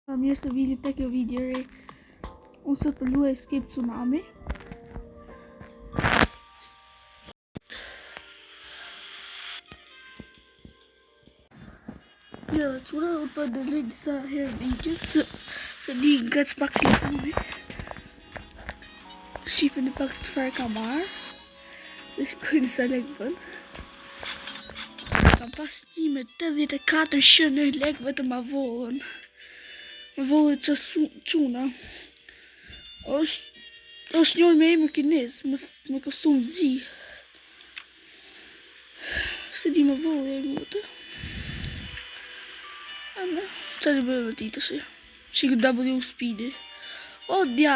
Mirë se vini te kjo video re. Unë sot për luaj Escape Tsunami. Ja, dhe qura, unë për dëlloj disa herë video se di nga të pak telefoni. Shifën e pak të farë ka marrë. Dhe shkoj në sa lekë vënd. Kam pas stime 8400 lekë vetëm ma vollën. Ma vollën që quna. është njërë me emër kinez, me kostum zi. Se di ma vollë e mëtë. Ana, që të bërë të i të shi. Shikë W speedi. O, dja,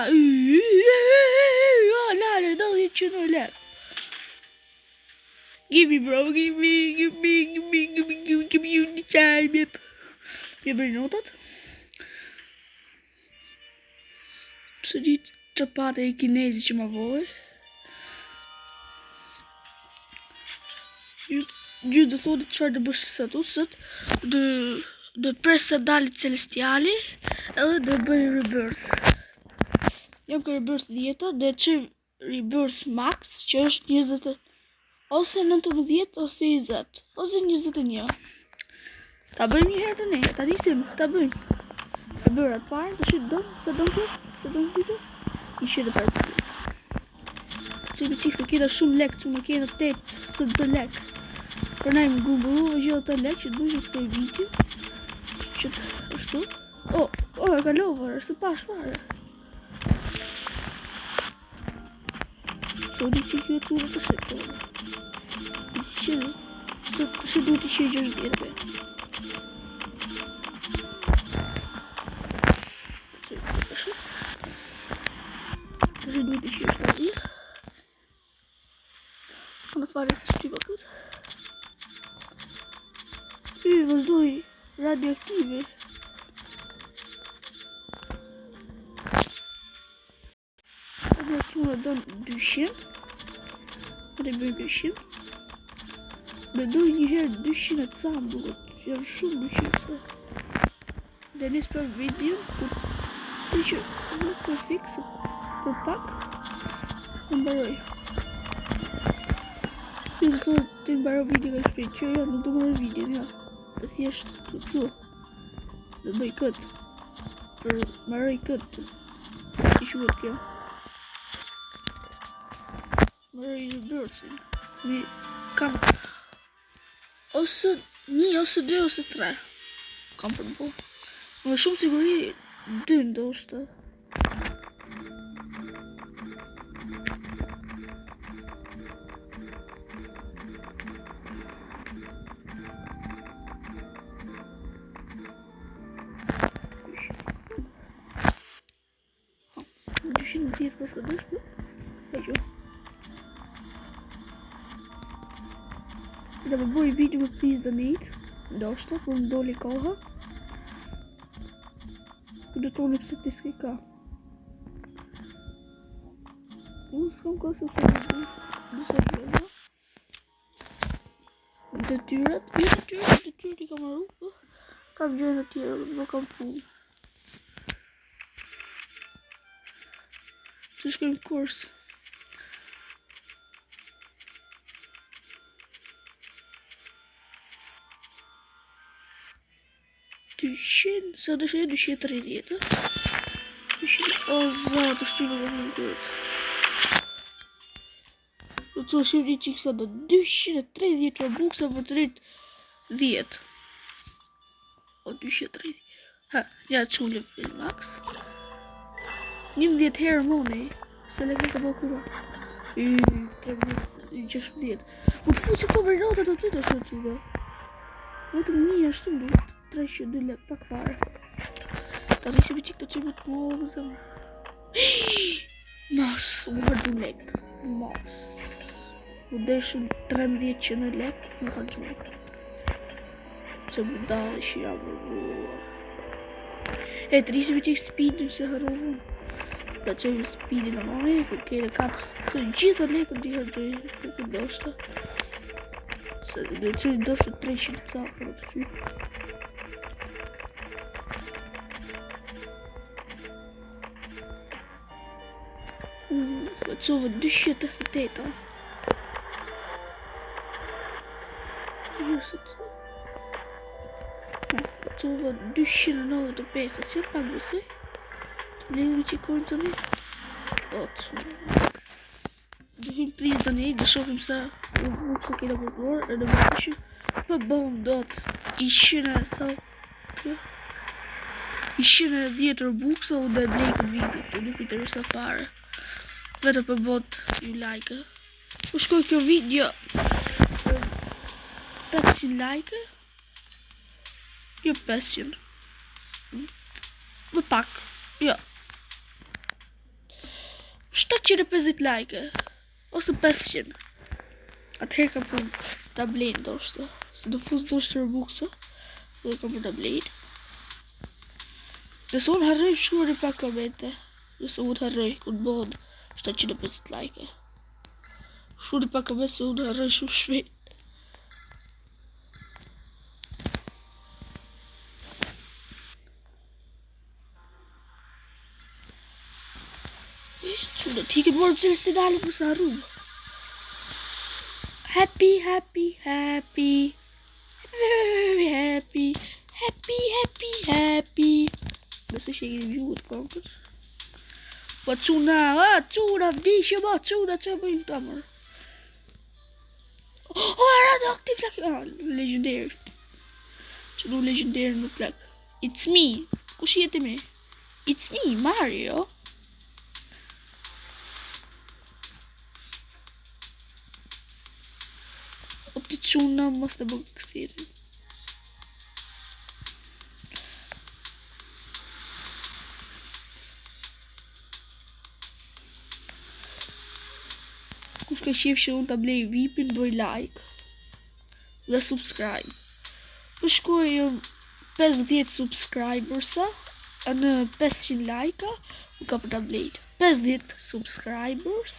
lale, 90 lekë. Give me bro, give me the time. Je bërë notat? Së ditë që pate e kinezi që ma vollë. Ju dhe thotë qëfar dhe bëshë sëtë usët. Dhe presë të dalit celestiali edhe dhe bëjë rebirth. Jam kë rebirth 10 dhe që rebirth max që është 20 ose 19 ose 20 ose 21. Ta bëjmë një herë të ne, ta nisim, ta bëjmë. Ta bërë atë parë, të shqytë donë, se donë këtë, një shqytë parë të këtë. Që në qikë se kena shumë lekë, që në kena 8 lekë. Për na më Google, vë gjithë të lekë që të bëjë këtë video. Që të është tu. E ka lovër, se pash fare. Që di që kjo të urë të shqytë. Të shqytë duhet të shqytë 6 dhjerë, be. Që duhet të shqytë 7 dhjerë. Në fare se shqypa këtë. Vazhdoj radioaktive. Dhe që në donë 200. Dhe bëjmë 200. Dhe dojë një herë 200 të samë duhet. Janë shumë 200 se. Dhe njës për video. Dhe që nuk për fikse. Për pak. Në mbaroj. Dhe thonë të mbaro video ka shpejt. Që jo, nuk do mbaroj video një. Dhe thjesht të kjo. Dhe bëj këtë. Për mbaroj këtë. I shuhet kjo. Mbaroj rebirthin. Mi kam ose 1, ose 2, ose 3. Kam për bo. Më shumë siguri 2 ndoshta. Në tjerë pas ka dëshme. Ska që. Dhe më bëj video më please donate. Ndoshta, për më doli koha. Këtë toni pëse të s'ke ka. Unë s'kam ka se të në dësa gjëra. Detyrat i kam arru. Kam gjëra tjera, më kam punë. Që shkojmë kurs. Sa të shkojmë 230. O, zë, të shkojmë dhe më këtë. Të të shkojmë një qikë sa të 230 robuksa për të rritë 10. O, 230. Ha, ja të shumë level max. 11 herë moni. Se lekë të bëhë kura. 16. U të fu që ka bërnata të të të shë qyve. Vetëm një ashtu duhet. 302 lekë pak fare. Ta rrisë për qikë të qime të mëllë dhe zemë. Mas, u hargju lekë. Mas. U deshën 1300 lekë. U hargju. Që më dalë që jam rrua. Të rrisë për qikë speedin se harrovën. Da që më speedin në mëne, kërkere 4, se gjitha lekën t'i hargjojnë, këtë ndoshta. Se dhe që ndoshta 300 ca për të qyë. Facova 288. Facova 295, si e pak besoj. Të lejmë që korën të një. Do him prizë të një, do shofim se nuk të kena përpëror, edhe më të ishim për bom dot ishin e sa kjo. Ishin e 10 Robux, o dhe blej këtë video, të nuk i të rësa fare. Vete për bot ju like. U shkoj kjo video 500 like. Jo 500. Më pak. Jo 750 like. Ose 500. Atëherë kam për ta blej ndoshta. Se do fuz ndoshta Robuxa. Dhe kam për ta blej. Dhe se unë harroj shkruari pak komente. Dhe se unë harroj kur bëhen 750 like. Shkruari pak komente se unë harroj shumë shpejt. Qënë t'i këtë morë për cilës të dalit më sa rrumë. Happy, happy, happy. Very happy. Happy, happy, happy. Nëse që e këtë vjuhët përkët. Po quna, vdishë ba, quna që bëjnë të mërë. Arata aktiv plak. Legendary. Që du legendary në plak. It's me. Kush jeti me? It's me, Mario. O të quna mos të bëgë kësirin. Kush ka shif që unë të blej vipin, bëj like. Dhe subscribe. Për shkoj 50 subscribersa, në 500 like-a, u ka për të blejt. 50 subscribers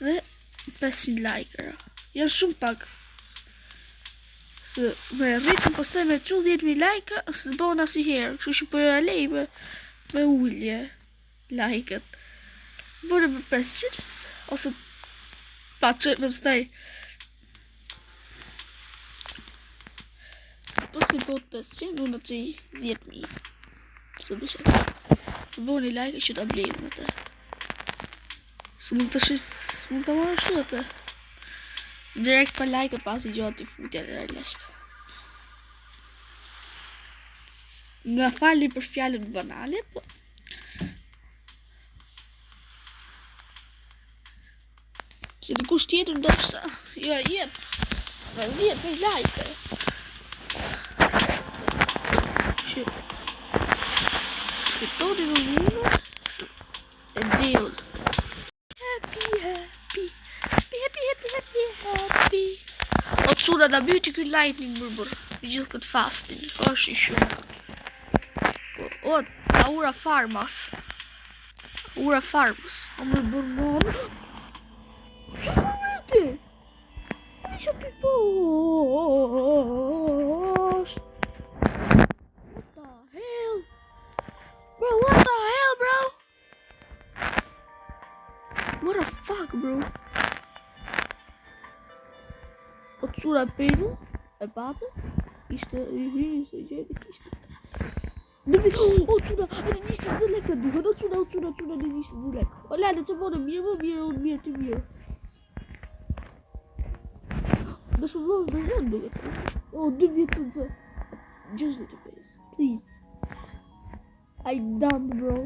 dhe 500 like-a. Janë shumë pak. Se me rritën postaj me 10.000 like-a, se zbona si herë. Kështu që po jo e lej me ullje like-et. Bërë me 500, ose pa që me staj. Po si bot 500, unë të qëj 10.000. Se bëshet. Bëni like që ta blejmë me te. Se mund të marrë shtu atë. Direkt për like e pasi gjatë t'i futja dhe rrëlesht. Më falni për fjallën banale, po. Se dikush tjetër ndoshta, jo jep, me 10 like. Këtoni në njëve, e dhjellë. Happy. O të sura da byti këj lightning bërbër. Për gjithë këtë fastin. Është i shumë. O, ta ura farmas. Ura farmas. O më bërë mëmë. Që të mëti? Që të poshtë? What the hell? Bro, what the hell, bro? What the fuck, bro? O të qura pejtë, e patë, ishte i hyri se gjeni kishte. O qura, e në njështë të zëlek të duhet, o qura, në njështë të zëlek. O lale, që po në mirë, unë mirë, ti mirë. Dhe shumë lovë dhe rënë duhet. O, 12 të zë. Just the base, please. I'm done, bro.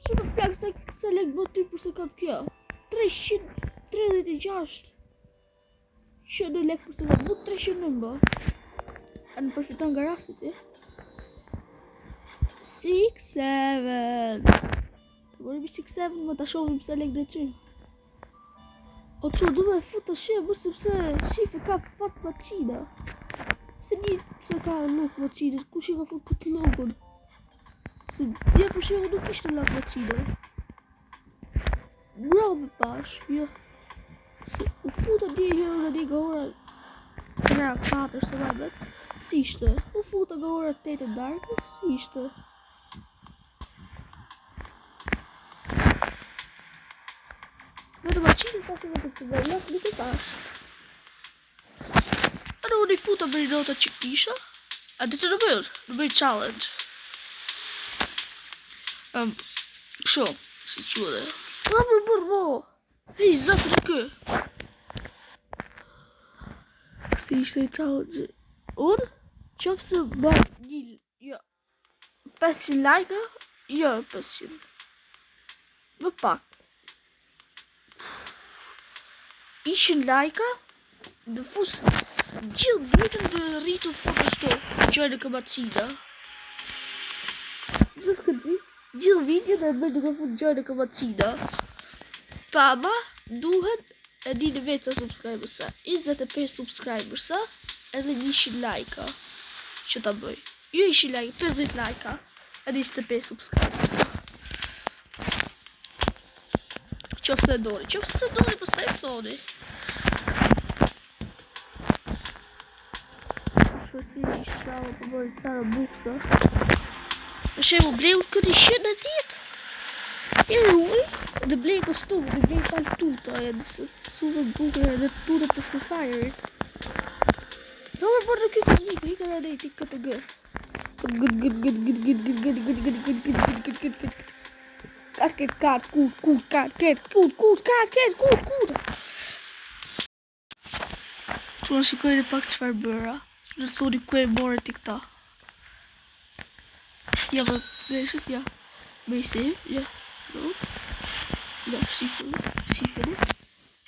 Shumë plak se lek botë ty përse kam kjo. 336. Që në lek përse kam botë 300 nëmba. A në përfiton nga rastit, 6-7. Të morimi 6-7, më të shohim pëse lek dhe qynë. O që du me fut të shë, bërse pëse shife ka fat maqina. Se një pëse ka luk maqina, ku shi ka fut këtë logon. Se dje për shë nuk ishte luk maqina. Bro me pash, jo. U futa një herë dhe një nga ora 3-4 së ramet, si ishte. U futa nga ora 8 e darkës, si ishte. Vetëm aqin e faqe vetëm të bëjë, nuk e tash. Ano unë I futa bëri nota që kisha. A di që në bëjë challenge. Kësho, si që dhe. Ma bërë. Hej, zatë në kë. Si ishte I challenge. Unë, qofë se bërë një, jo, 500 like, jo 500. Më pak. 100 like, dhe fusë gjithë ditën të rritu Photoshop, qoj në këmacina. Gjithë video dhe me në këfun qoj në këmacina. Pama, duhen e një në vetë subscribersa, 25 subscribersa, edhe 100 like, që ta bëj. Jo 100 like, 50 like, edhe 25 subscribersa. Qofë se dori, pas ta I thoni. Si shkallë për bërë cara buksa. Për shemë blejë këtë 110. I ruj, dhe blejë kostumë, dhe blejë paltuta, edhe suve bukë, edhe tuta të Free-Fire-it. Do më bërë në këtë znikë, I kërë edhe I tikë këtë gërë. Që në shikoj dhe pak qëfar bëra. Në thoni ku e more ti këta. Ja për beshët, ja. Bejse, ja. No. Ja, shifëri.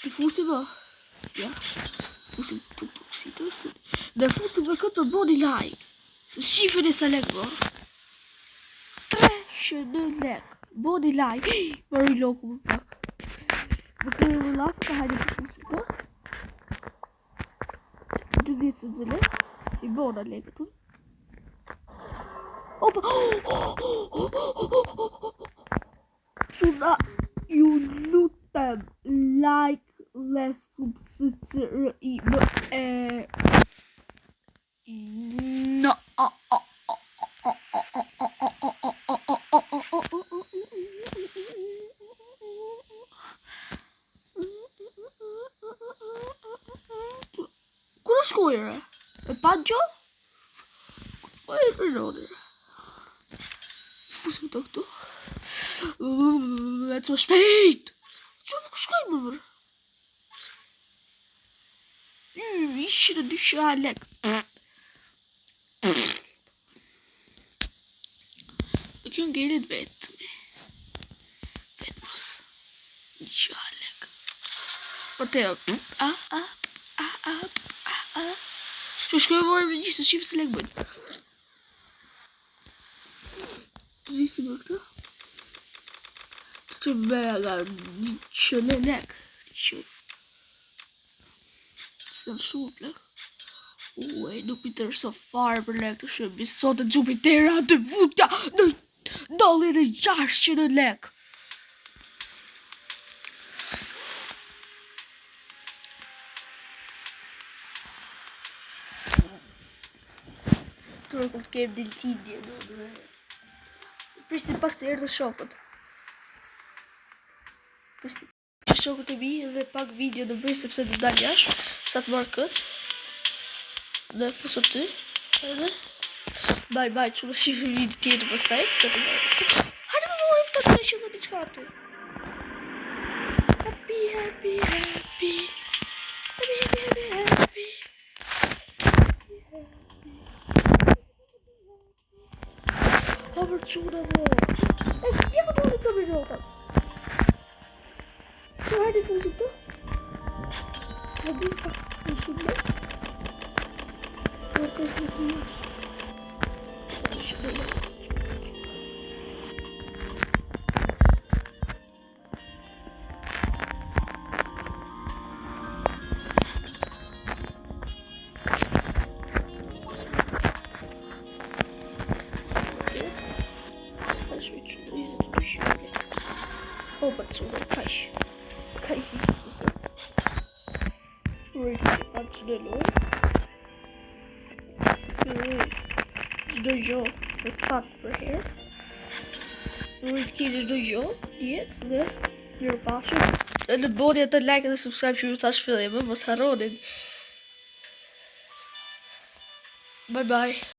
Të fusim ba. Ja. Fusim tuk si të së. Dhe fusim nga këtë për body like. Se shifëri sa lek ba. 300 lek. Body like. Mërë I loku më pak. Më kërë më lakë, ka hajde për fusim ta. 2 vjetë së zële. I bona lek këtu. Opa! Suna, ju lutem, like dhe subscribe no. Kur shkojre? E pa gjo? Kur e për roder? Fusim të këtu. E të më shpejt! Që më shkoj më mërë? 100 lek. Dhe kjo ngellit vetëmi. Vetëmës. 100 lek. Po te që shkoj më mërë më gjithë se shifë se lek bëjnë. Rrisim e këta. Që me nga 100 lek. 100. Se në shumë plek. Uej, nuk mi tërso fare për lek të shumë. Bisot e Jupitera të vutja në $600 lek. Tërë këtë kemë diltindje në Prishti pak të erdhe shokët. Prishti që shokët e mi edhe pak video në bëjë sepse të dalë jash. Sa të marrë këtë. Dhe fësë ty. Edhe. Bye që në shifë video tjetë pas taj. Sa të marrë këtë. Hajde më mojë për të që në t'i qka ty. Happy. Hapër quna dhe. Ja më të të më rota. Që hajde fëzë të? Në bëjë pak në shumë dhe. Në kësë në të njësh. Në shumë dhe. Opa, cuda, kajsh. Kajsh I fësët. Rrështë që pak që dëlloj. Gjdo gjo për pak për herë. Rrështë kjeri gjdo gjo, jetë dhe Mirupafshim. Në bëni atë like dhe subscribe që ju thash fillim, mos harroni. Bye bye.